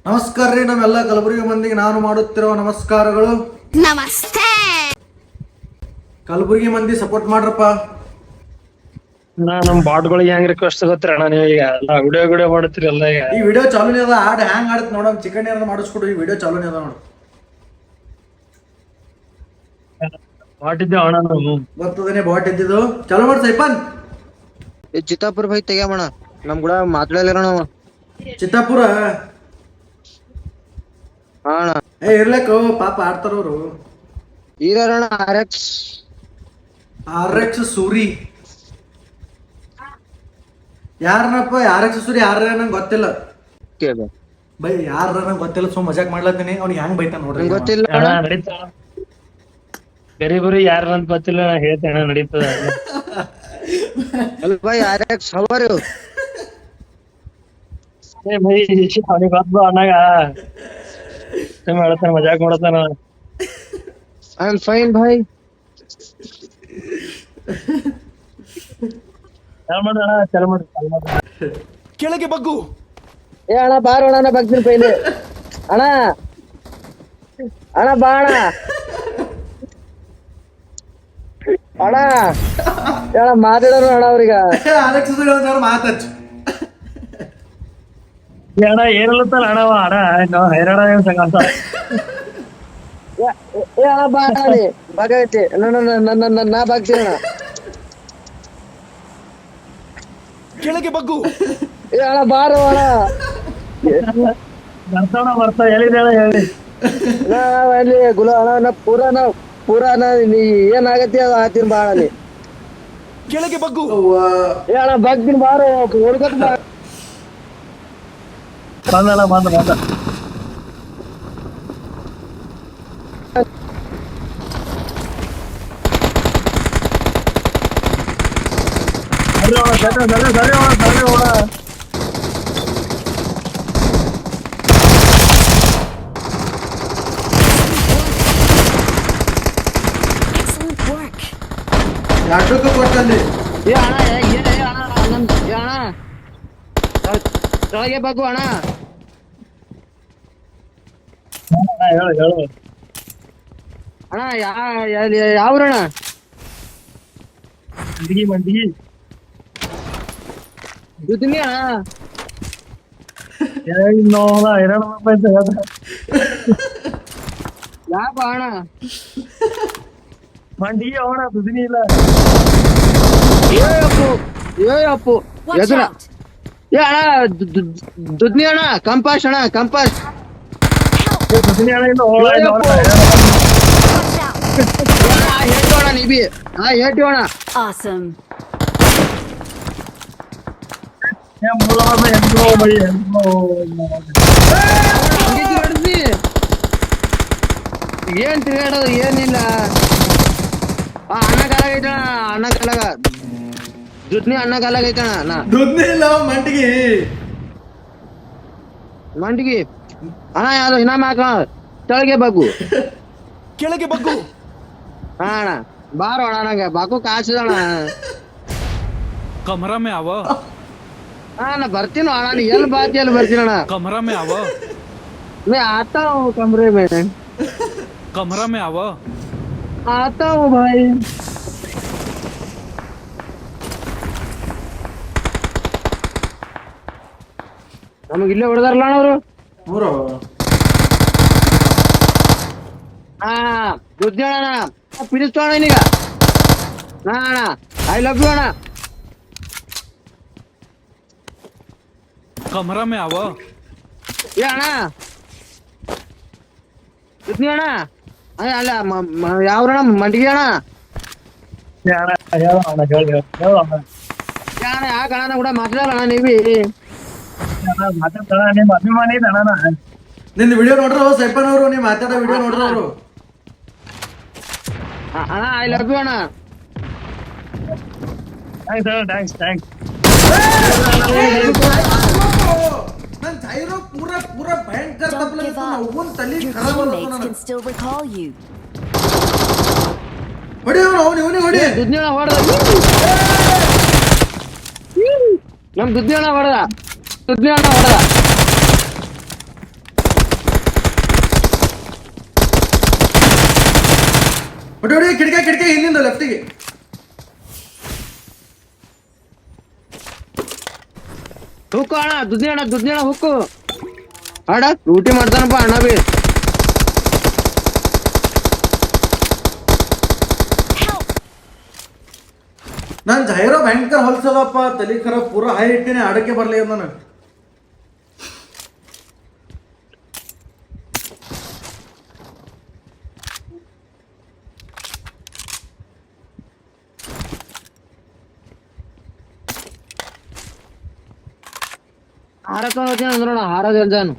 ನಮಸ್ಕಾರ ರೀ ನಮ್ಮೆಲ್ಲ ಕಲಬುರಗಿ ಮಂದಿಗೆ ನಾನು ಮಾಡುತ್ತಿರುವ ನಮಸ್ಕಾರಗಳು. ನಮಸ್ತೆ. ಕಲಬುರಗಿ ಮಂದಿ ಸಪೋರ್ಟ್ ಮಾಡ್ರಪ್ಪ. ನಮ್ ಬಾಟ್ಗಳಿಗೆ ಹೆಂಗ್ ರಿಕ್ವೆಸ್ಟ್ ತಗೋತೀರ ಅಣ್ಣ ನೀವು? ಈಗ ಎಲ್ಲ ವಿಡಿಯೋ ಮಾಡ್ತೀರಿ ಎಲ್ಲ. ಈಗ ಈ ವಿಡಿಯೋ ಚಾಲೂನೇ ಅದ, ಹಾಡ್ ಹ್ಯಾಂಗ್ ಆಡತ್ ನೋಡಮ್, ಚಿಕನ್ ಏನಾರ ಮಾಡಿಸ್ಕೊಡು. ಈ ವಿಡಿಯೋ ಚಾಲೂನೇ ಅದ ನೋಡು. ಬಾಟ್ ಇದ್ದೇವ ಅಣ್ಣ ನಾವು. ಬರ್ತದೇನೆ ಬಾಟ್ ಇದ್ದಿದ್ದು. ಚಾಲೂ ಮಾಡಿ ಸೈಪನ್. ಚಿತ್ತಾಪುರ ಭೈ ತೆಗ್ಯಾಮಣ, ನಮ್ ಕೂಡ ಮಾತಾಡಲಿರ ನಾವು. ಚಿತ್ತಾಪುರ ಹಾ ಅಣ್ಣ, ಇರ್ಲಕ್ಕ ಪಾಪ ಆಡ್ತಾರವ್ರು. ಈರಣ್ಣ RX ಸೂರಿ ಯಾರನಪ್ಪ? RX ಸೂರಿ ಯಾರ ನಂಗೆ ಗೊತ್ತಿಲ್ಲ ಬೈ, ಯಾರ ನಂಗೆ ಗೊತ್ತಿಲ್ಲ. ಸುಮ್ ಮಜಾಕ್ ಮಾಡ್ಲತ್ತೀನಿ. ಅವ್ನಿಗೆ ಹೆಂಗ್ ಬೈತಾನ ನೋಡ್ರಿ. ಗೊತ್ತಿಲ್ಲ ಅಣ್ಣ ನಡೀತಾ ಗರೀಬರಿ ಯಾರ ಅಂತ ಗೊತ್ತಿಲ್ಲ, ನಾ ಹೇಳ್ತೇನೆ ಅಣ್ಣ, ನಡೀತದ. ಅಲ್ಲ ಭೈ, RX ಹವಾರು ಏ ಭೈ, ಅವನಿಗೆ ಗೊತ್ತು ಅಣ್ಣಗ ಹೇಳ್ತಾನ, ಮಜಾಕ್ ಮಾಡತಾನ. ಐ ಆಮ್ ಫೈನ್ ಭೈ. ಚಲ್ ಮಾಡಿ ಅಣ್ಣ, ಚಲ್ ಮಾಡಿ. ಕೆಳಗೆ ಬಗ್ಗು. ಏ ಅಣ್ಣ ಬಾರ ಅಣ್ಣ, ಬಗ್ತೀನಿ ಪೈಲೆ. ಅಣ್ಣ ಅಣ್ಣ ಬಾ ಅಣ್ಣ. ಅಣ್ಣ ಅಣ್ಣ ಮಾತಾಡೋರು ಅಣ್ಣ ಅವ್ರಿಗ. RX ಸೂರಿ ಮಾತಚ್ಚು. ಅಣ್ಣ ಏನಲ್ಲತ್ತಲ್ಲ ಅಣ್ಣವ ಅಣ್ಣ ಹೈರಾಣ ಸಂಘ. ಏ ಅಣ್ಣ ಬಾ ಅಣ್ಣ, ಬಾಗೈತಿ ನಾ ಬಾಗ್ತೀನಿ ಅಣ್ಣ. ಕೆಳಗೆ ಬಗ್ಗು. ಏ ಅಣ್ಣ ಬಾರೋ ಅಣ್ಣ. ಬರ್ತಾವ ಹೇಳಿದ ಹೇಳಿ. ಅಲ್ಲಿ ಗುಲ ಅಣ್ಣ ಪೂರಾ ನೀ ಏನಾಗತ್ತಿ ಅದು ಆತೀನಿ ಬಾ ಅಣ್ಣ. ಕೆಳಗೆ ಬಗ್ಗು. ಏ ಅಣ್ಣ ಬಾಗ್ತೀನಿ ಬಾರೋ, ಹುಡ್ಕತ್ ಬಾ. ಬಂದಣ್ಣ ಬಂದ Excellent work. ಎರಡಕ್ಕೂ ಕೊಟ್ಟಲ್ಲಿ. ಏ ಅಣ್ಣ ಅಣ್ಣ ಕೆಳಗೆ ಬಗ್ಗು ಅಣ್ಣ. ಹೇಳು ಅಣ್ಣ ಯಾವ್ರಣ್ಣ? ಮಂದಿಗೆ ದುದ್ನಿ ಅಣ್ಣ. ಹೈರಾಣ ಅಂತ ಹೇಳ್ದ. ಯಾಕ ಅಣ್ಣ? ಮಂಡಿಗೆ ಅವಣ ದುದಿನಿ ಇಲ್ಲ. ಏ ಅಪ್ಪು Watch ಎದುರ. out. ಏ ಅಣ್ಣ ದುದ್ನಿ ಅಣ್ಣ, ಕಂಪಾಸ್ ಅಣ್ಣ, ಕಂಪಾಸ್. ದುದಿನಿ ಅಣ್ಣ ಇಲ್ಲ. Watch out. ಹೇಳ್ತೋಣ ನೀಬಿ. ಹಾ ಹೇಳ್ತೀವಣ್ಣ. Awesome. ಏನ್ ತಿರುಗಾಡೋದು ಏನಿಲ್ಲ. ಅಣ್ಣ ಕಾಲಾಗೈತಣ, ಅಣ್ಣ ಕಾಲಾಗ ದುದ್ನಿ ಅಣ್ಣ ಕಾಲಾಗೈತಣ. ದುಡ್ನೇ ಇಲ್ಲ ಮಂಟಿಗೆ. ಮಂಟಿಗೆ ಅಣ್ಣ ಯಾವ್ದು ಇನಾಮ ಹಾಕ. ಕೆಳಗೆ ಬಗ್ಗು. ಕೆಳಗೆ ಬಗ್ಗು. ಹಾ ಅಣ್ಣ ಬಾರೋ ಅಣ್ಣ, ನಂಗೆ ಬಾಕು ಕಾಸಿದಣ. कमरा में आवा. ಹಾ ನಾ ಬರ್ತೀನೋ ಅಣ್ಣ, ನೀ ಎಲ್ಲಿ ಬಾತಿ ಎಲ್ಲಿ ಬರ್ತೀನಣ್ಣ. कमरा में आवा. मैं आता हूँ कमरे में. कमरा में आवा. आता हूँ भाई. ನಮಗೆ ಇಲ್ಲೇ ಹೊಡೆದಾರಲ್ಲ ಅಣ್ಣ ಅವರು. ಮೂರು ಹಾ ದುಡ್ಡು ಅಣ್ಣ, ಪಿಡಿಸ್ತು ಅಣ್ಣ ಇನ್ನೀಗ. ಹಾ ಅಣ್ಣ ಐ ಲವ್ ಯು ಅಣ್ಣ. कमरा में आवा. ಏ ಅಣ್ಣ ದುಡ್ಡು ಅಣ್ಣ. ಅಲ್ಲ ಯಾವ್ರಣ್ಣ? ಮಂಡಿಗೆ ಅಣ್ಣ. ಹೇಳು ಅಣ್ಣ, ಹೇಳು ಅಣ್ಣ. ಏ ಅಣ್ಣ ಯಾಕೆ ಅಣ್ಣ ಕೂಡ ಮಾತಾಡಲ್ಲ ಅಣ್ಣ ನೀವಿ? ಮಾತಾಡ್ತಾಳ ನಿಮ್ಮ ಅಭಿಮಾನಿ ಅಣ್ಣ. ನಿಂದ ವಿಡಿಯೋ ನೋಡ್ರ ಸೈಪನ್ ಅವರು, ನೀ ಮಾತಾಡೋ ವಿಡಿಯೋ ನೋಡ್ರ ಅವರು. ಅಣ್ಣ ಐ ಲವ್ ಯು ಅಣ್ಣ. ಥ್ಯಾಂಕ್ಸ್. ನನ್ ಜೈರೋ ಪೂರ ಭಯಂಕರ Don't give up. ತಲಿ Your ಖರಾಬ್ teammates can still recall you. ಹೊಡಿ ಅವನಿಗೆ ಹೊಡಿ. ದುಡ್ಡು ಅಣ್ಣ ಹೊಡೆದ. ನಮ್ ದುಡ್ಡು ಅಣ್ಣ ಹೊಡೆದ. ಹೊಡಿ ಕಿಟಕಿ ಹಿಂದಿಂದ ಲೆಫ್ಟಿಗೆ. ಹುಕ್ಕು ಅಣ್ಣ ದುಡ್ಡಿ ಅಣ್ಣ ಹುಕ್ಕು ಆಡ ಡ್ಯೂಟಿ ಮಾಡ್ತಾನಪ್ಪ ಅಣ್ಣ ಬಿ. ನಾನು ಜೈರೋ ಭಯಂಕರ ಹೊಲ್ಸದಪ್ಪ, ತಲೆ ಖರ ಪೂರ ಹೈ ಇಟ್ಟಿನಿ, ಆಡಕ್ಕೆ ಬರ್ಲಿ ನನಗೆ. ಹಾರಕ ಹೋಗ್ತೀನಿ ಅಂದ್ರೋಣ ಹಾರದ ಎಲ್ಜಾನು.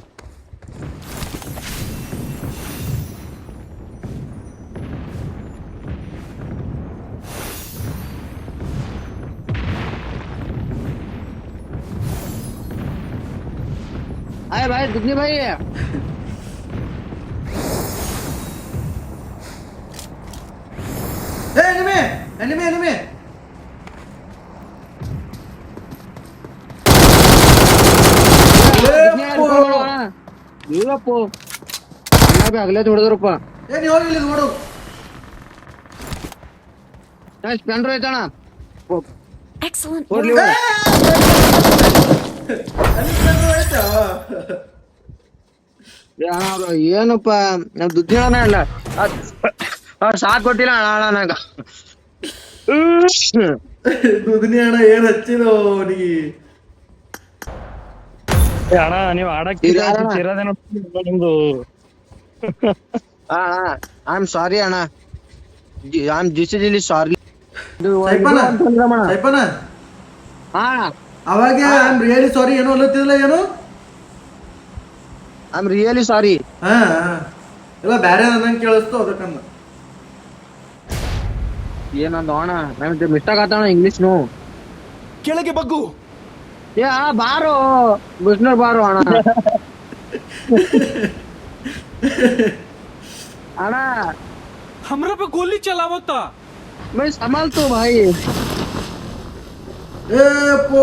आए भाई दुगनी भाई है एनिमी अगले थोड़ा देर ऊपर नहीं होगी ನೋಡು ಸ್ಪೆಂಡರ್ ಐತಣ್ಣ. Excellent ಹೋಗ್ಲಿ work. ಏನಪ್ಪ ನಾವ್ ದುಡ್ಡು ಹೇಳೋಣ ಇಲ್ಲ ಸಾಕ್ ಕೊಟ್ಟಿಲ್ಲ ಅಣ್ಣ ನಂಗ. ದುಡ್ನಿ ಅಣ್ಣ ಏನ್ ಹಚ್ಚಿದೋ ಅವನಿಗೆ. ಅಣ್ಣ ನೀವ್ ಆಡಕ್ ಇರೋದೇನೋ ನಿಮ್ದು. ಐ ಆಮ್ ಸಾರಿ ಅಣ್ಣ, ಐ ಆಮ್ ಡಿಸಿಡಿಲಿ ಸಾರಿ. ಸೈಪನ ಅವಾಗ ಐ ಆಮ್ ರಿಯಲಿ ಸಾರಿ ಏನೋ ಅಲ್ಲತ್ತಿಲ್ಲ ಏನು. I am really sorry. ಇಲ್ಲ ಬ್ಯಾರೆ ನಂಗೆ ಕೇಳಿಸ್ತು ಅದಕ್ಕಂದ. ಏನಂದ ಅಣ್ಣ ನಮ್ಗೆ ಮಿಸ್ಟೇಕ್ ಆತಣ್ಣ ಇಂಗ್ಲಿಷ್ ನು. ಕೆಳಗೆ ಬಗ್ಗು. ಏ ಬಾರೋ ಬಿಸ್ನರ್ ಬಾರೋ ಅಣ್ಣ. ಅಣ್ಣ हमरा पे गोली चलावता. मैं संभाल तो भाई. ए पो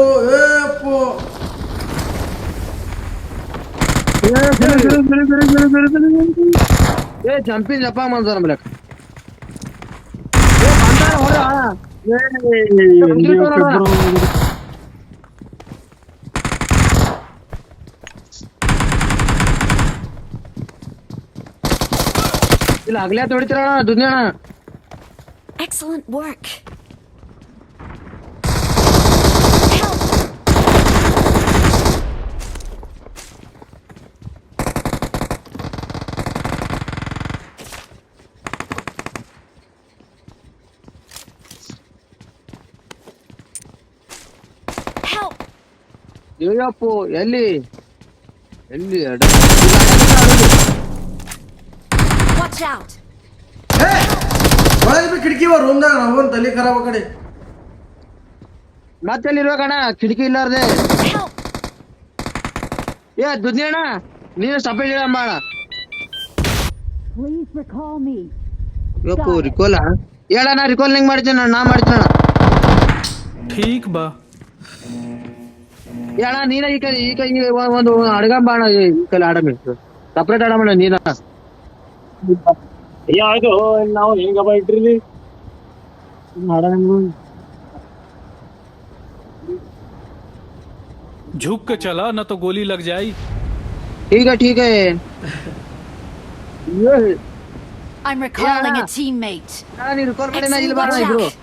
ए जंपिंग जपा मंजर हमला. ए बंदा हो रहा. ಇಲ್ಲ ಆಗ್ಲೇ ತೊಡಿತೀರಣ್ಣ ದುನಿಯಣ್ಣ. Excellent work. Help. ಅಯ್ಯಪ್ಪು ಎಲ್ಲಿ Watch out. ಒಳಗೆ ಕಿಟಕಿ ರೂಮ್ದಾಗ ನಾವು ತಲೆ ಖರಾಬ್ ಕಡೆ. ಮತ್ತೆಲ್ಲಿರ್ಬೇಕಣ್ಣ ಕಿಟಕಿ ಇಲ್ಲಾರ್ದೆ. Help. ಏ ದುನಿಯಣ್ಣ ನೀನು ಸಪರೇಟ್ ಹೇಳಮ್ಮ ಅಣ್ಣ. Please recall me. ಯಪ್ಪು ರಿಕೋಲ ಹೇಳಣ್ಣ. ರಿಕೋಲ್ ಹೆಂಗ್ ಮಾಡ್ತೀನಿ ನಾ ಮಾಡ್ತೀನಣ್ಣ. ठीक बा. ಅಣ್ಣ ನೀನ ಈ ಕೈ ಒಂದು ಅಡ್ಗಂಬ ಅಣ್ಣ. ಈ ಕೈ ಆಡಮಿ ಸಪ್ರೇಟ್ ಆಡಮಣ್ಣ ನೀನ. ಯಾವ್ದು ನಾವು ಹೆಂಗಪ್ಪ ಇಟ್ರಿ झुक के चला ना तो गोली लग जाई. ठीक है. I'm recalling a teammate. ನೀ ರಿಕಾಲ್ ಮಾಡಿ ನಾ ಇಲ್ಲಿ Excellent ಬಾರ work.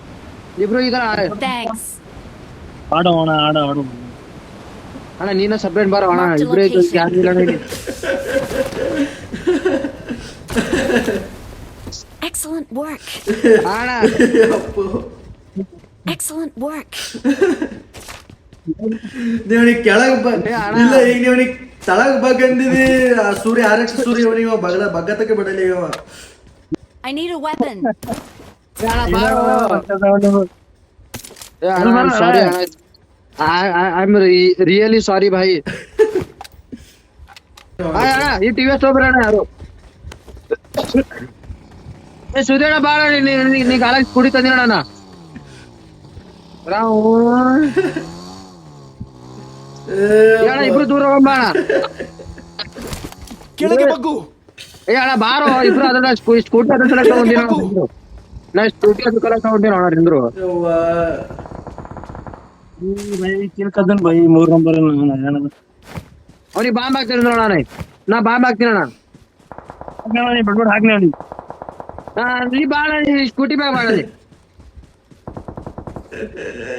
ಇಬ್ರು ಈಗ Thanks. ಆಡು ಅಣ್ಣ ನೀನ ಸಪ್ರೇಟ್ ಬಾರ ಅಣ್ಣ. Mark the ಇಬ್ರೇ location. ಯಾರು ಇಲ್ಲ ಇಲ್ಲಿ. Excellent work. ಅಣ್ಣ Excellent work. ನೀವನಿಗೆ ಕೆಳಗ್ ಏ ಅಣ್ಣ. ಇಲ್ಲ ಈಗ ನೀವನಿಗೆ ತಳಗ್ ಬಗ್ಗಂದಿದಿ. ಸೂರ್ಯ ಆರಕ್ಷ ಸೂರ್ಯ ಅವನಿಗೆ ಬಗ್ಗತಕ್ಕೆ ಬಿಡಲಿ ಇವ. I need a weapon. ಅಣ್ಣ ಬಾರೋ. ಏ ಅಣ್ಣ ಸಾರಿ ಅಣ್ಣ. I am really sorry Bhai. ಅಣ್ಣ ಈ ಟಿವಿ ಸ್ಟೋಬ್ರ ಅಣ್ಣ ಯಾರು. ಏ ಸುಧೀರಣ್ಣ ಬಾಳ ನೀ ಗಾಳ ಕುಡಿ ತಂದಿರೋಣ. ಅಣ್ಣ ಇಬ್ರು ದೂರ ಹೋಗೋಣ. ಕೆಳಗೆ ಬಗ್ಗು. ಏ ಅಣ್ಣ ಬಾರೋ ಇಬ್ರು ಅದನ್ನ ಸ್ಕೂಟಿ ಅದ್ರ ಸಲ ತಗೊಂಡಿರೋ. ನಾ ಸ್ಕೂಟಿ ಅದು ಕಲಕ್ ಹೊಂಟೇನ ಅಣ್ಣ ನಿಂದ್ರು ಯವ್ವಾ. ಬೈ ಕಿಲ್ಕದನ್ ಬೈ 3 ನಂಬರ್ ಏನದ ಅವ್ನಿಗೆ ಬಾಂಬ್ ಹಾಕ್ತೀನಿ ನೋಡ ಅಣ್ಣ ನಾ ಬಾಂಬ್ ಹಾಕ್ತೀನಿ ಅಣ್ಣ ಬಡ್ಬಡ್ ಹಾಕ್ನಿ ಅವ್ನಿಗೆ ನೀ ಬಾಳ ಸ್ಕೂಟಿ ಬ್ಯಾಗ್ ಮಾಡಲಿ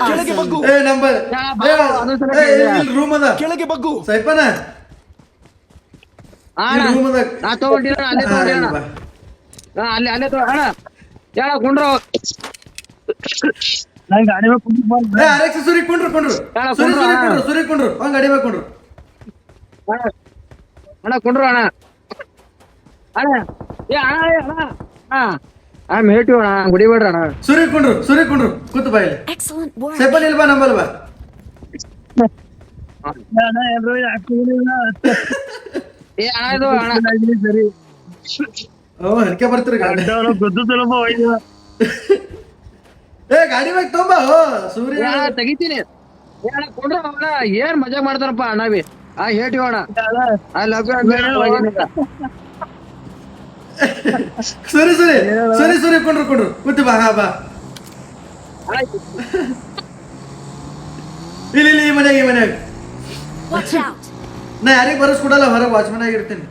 Awesome. ಏ ನಂಬರ್ ರೂಮ್ ಅದ ಕೆಳಗೆ ಬಗ್ಗು ಸೈಪನ ಅಣ್ಣ ರೂಮ್ ಅದ ನಾ ತಗೊಂಡಿನ ಅಲ್ಲೇ ತಗೊಂಡಿನ ಅಲ್ಲೇ ತಗೋ ಅಣ್ಣ ಹೇಳ ಕುಂಡ್ರು ನಂಗೆ ಗಾಡಿ ಮೇಲೆ ಕುಂತ್ಕೊಂಡ್ ಏ ಆರ್ಎಕ್ಸ್ ಸುರಿ ಕೊಂಡ್ರು ಸುರಿ ಕೊಂಡ್ರು ಅವ್ನ್ ಗಾಡಿ ಬೇಕು ಕೊಂಡ್ರು ಅಣ್ಣ ಕುಂಡ್ರು ಅಣ್ಣ ಅಣ್ಣ ಏ ಅಣ್ಣ ಅಣ್ಣ ಮೇಟಿವ್ ಅಣ್ಣ ಗುಡಿಬೇಡ್ರಿ ಅಣ್ಣ ಸುರಿ ಕೊಂಡ್ರು ಕೂತು ಬಾಯಲ್ಲಿ Excellent work. ಸೈಪನ್ ಇಲ್ಬಾ ನಂಬಲ್ ಬಾ ಏ ಅಣ್ಣ ಇದು ಅಣ್ಣ ಸರಿ ಅವ ಹರಕೆ ಬರ್ತೀರಿ ಗಾಡಿ ಗೊತ್ತಲ್ಲ ಏ ಗಾಡಿ ಬೇಕು ತೊಂಬ ಸೂರ್ಯ ಏ ಅಣ್ಣ ತೆಗಿತೀನಿ ಏ ಅಣ್ಣ ಕುಂಡ್ರು ಅಣ್ಣ ಏನ್ ಮಜಾ ಮಾಡ್ತಾರಪ್ಪ ಅಣ್ಣ ಬಿ ಹೇಳ್ತೀವಿ ಅಣ್ಣ ಐ ಲವ್ ಯು ಸುರಿ ಕೊಂಡ್ರು ಕೂತು ಬಾ ಹಾ ಬಾ ಇಲ್ಲ ಈ ಮನ್ಯಾಗ Watch out. ನಾ ಯಾರಿಗ್ ಬರಸ್ಕೊಡಲ್ಲ ಹೊರಗೆ ವಾಚ್ಮನ್ ಆಗಿರ್ತೀನಿ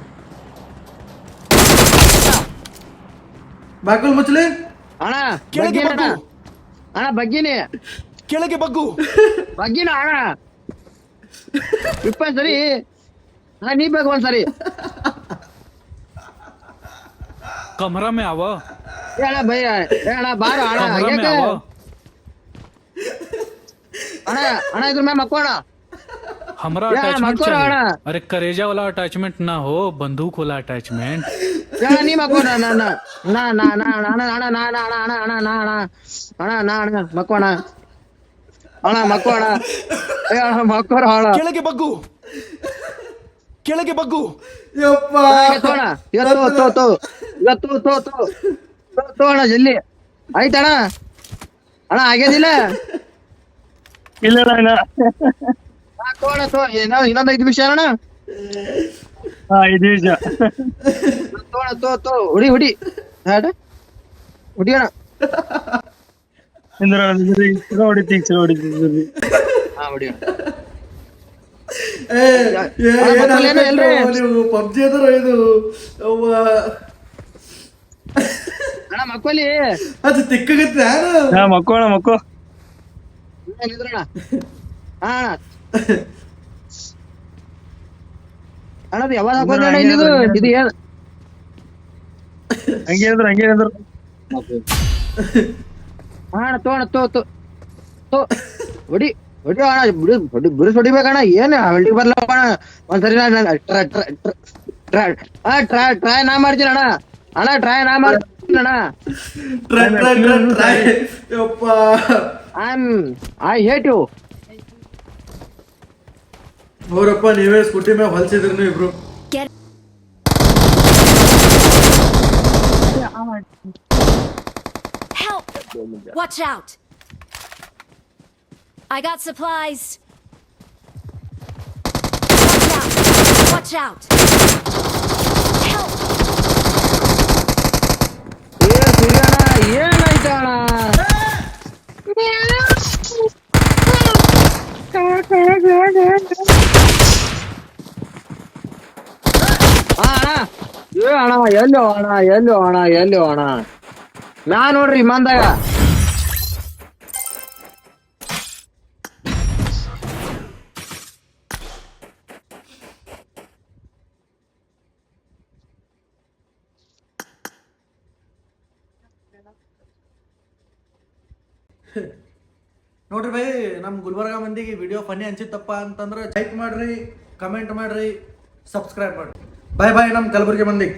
ಬಾಕಲ್ ಮುಚ್ಚಲಿ ಅಣ್ಣ ಕೆಳಗೆ ಬಗ್ಗಿನ ಬಗ್ಗು ಅಣ್ಣ ಬಗ್ಗಿನಿ ಕೆಳಗೆ ಬಗ್ಗು ಬಗ್ಗಿನ ಅಣ್ಣ ಇಪ್ಪ ಸರಿ ಅಣ್ಣ ನೀ ಬೇಕು ಒಂದ್ಸರಿ कमरा में आवा ಏ ಅಣ್ಣ ಭಯ ಏ ಅಣ್ಣ ಬಾರೋ ಅಣ್ಣ कमरा में ಯಾಕೆ? आवा ಅಣ್ಣ ಅಣ್ಣ ಇದ್ರ ಮ್ಯಾಮ್ ಮಕ್ಕೋಣ हमारा यार, अटैचमेंट मत करो, चाहिए अड़ा। अरे करेजा वाला अटैचमेंट ना हो बंदूक वाला अटैचमेंट ಏ ಅಣ್ಣ ನೀ ಮಕ್ಕೋಣ ಅಣ್ಣ ಮಕ್ಕೋಣ ಅಣ್ಣ ಮಕ್ಕೋಣ ಏ ಅಣ್ಣ ಮಕ್ಕೋರ ಅಣ್ಣ ಕೆಳಗೆ ಬಗ್ಗು ಯಪ್ಪ ತೋಣ ಇವತ್ತು ತೋ ಅಣ್ಣ ಜಲ್ದಿ ಆಯ್ತಣ್ಣ ಅಣ್ಣ ಆಗ್ಯದಿಲ್ಲ ಇಲ್ಲ ತೋಣ ಇನ್ನೊಂದ್ 5 ನಿಮಿಷ ಅಣ್ಣ 5 ನಿಮಿಷ ತೋ ಹುಡಿ ಹುಡಿ ಅಣ್ಣ ಹೊಡಿತೀವಿ ಹಾ ಹುಡಿ ಅಣ್ಣ ನೀವು ಪಬ್ಜಿ ಅದ್ರ ಇದು ಅವ್ವ ಅಣ್ಣ ಮಕ್ಕೋಲಿ ಅದು ತಿಕ್ಕಗತ್ತೆ ನಾನು ಮಕ್ಕೋ ನಿಂದ್ರಣ್ಣ ಹಾ ಅಣ್ಣ ಅದು ಯಾವಾಗ ಹಾಕೋದು ಅಣ್ಣ ಇಲ್ಲಿದು ಇದು ಏನ್ ಹಂಗೆ ಅಂದ್ರು ಹಾ ಅಣ್ಣ ತೋ ಹೊಡಿ ಅಣ್ಣ ಬಿರುಸ್ ಹೊಡಿಬೇಕಣ್ಣ ಏನ್ ಹೊಲ್ಟಿ ಬರ್ಲಪ್ಪ ಅಣ್ಣ ಒಂದ್ಸರಿ ಟ್ರೈ ನಾ ಮಾಡ್ತೀನಿ ಅಣ್ಣ ಟ್ರೈ ನಾ ಮಾಡ್ತೀನಿ ಅಣ್ಣ ಟ್ರೈ ಯಪ್ಪ ಐ ಹೇಟ್ ಯು ಅವರಪ್ಪ ನೀವೇ ಸ್ಕೂಟಿ ಮ್ಯಾಗ ಹೊಲ್ಸಿದ್ರಿ ನೀವು ಇಬ್ರು Get. Help! Watch out. I got supplies. Watch out. Help! ಏನಾಯ್ತಣ್ಣ ಅಣ್ಣ ಎಲ್ಲೋ ಅಣ್ಣ ನಾ ನೋಡ್ರಿ ವಿಮಾನದಾಗ ನೋಡ್ರಿ ಬೈ ನಮ್ಮ ಗುಲ್ಬರ್ಗ ಮಂದಿಗೆ ವಿಡಿಯೋ ಫನ್ನಿ ಅನ್ಸಿತ್ತಪ್ಪ ಅಂತಂದ್ರೆ ಲೈಕ್ ಮಾಡ್ರಿ ಕಮೆಂಟ್ ಮಾಡ್ರಿ ಸಬ್ಸ್ಕ್ರೈಬ್ ಮಾಡ್ರಿ ಬಾಯ್ ನಮ್ಮ ಕಲಬುರ್ಗಿ ಮಂದಿಗೆ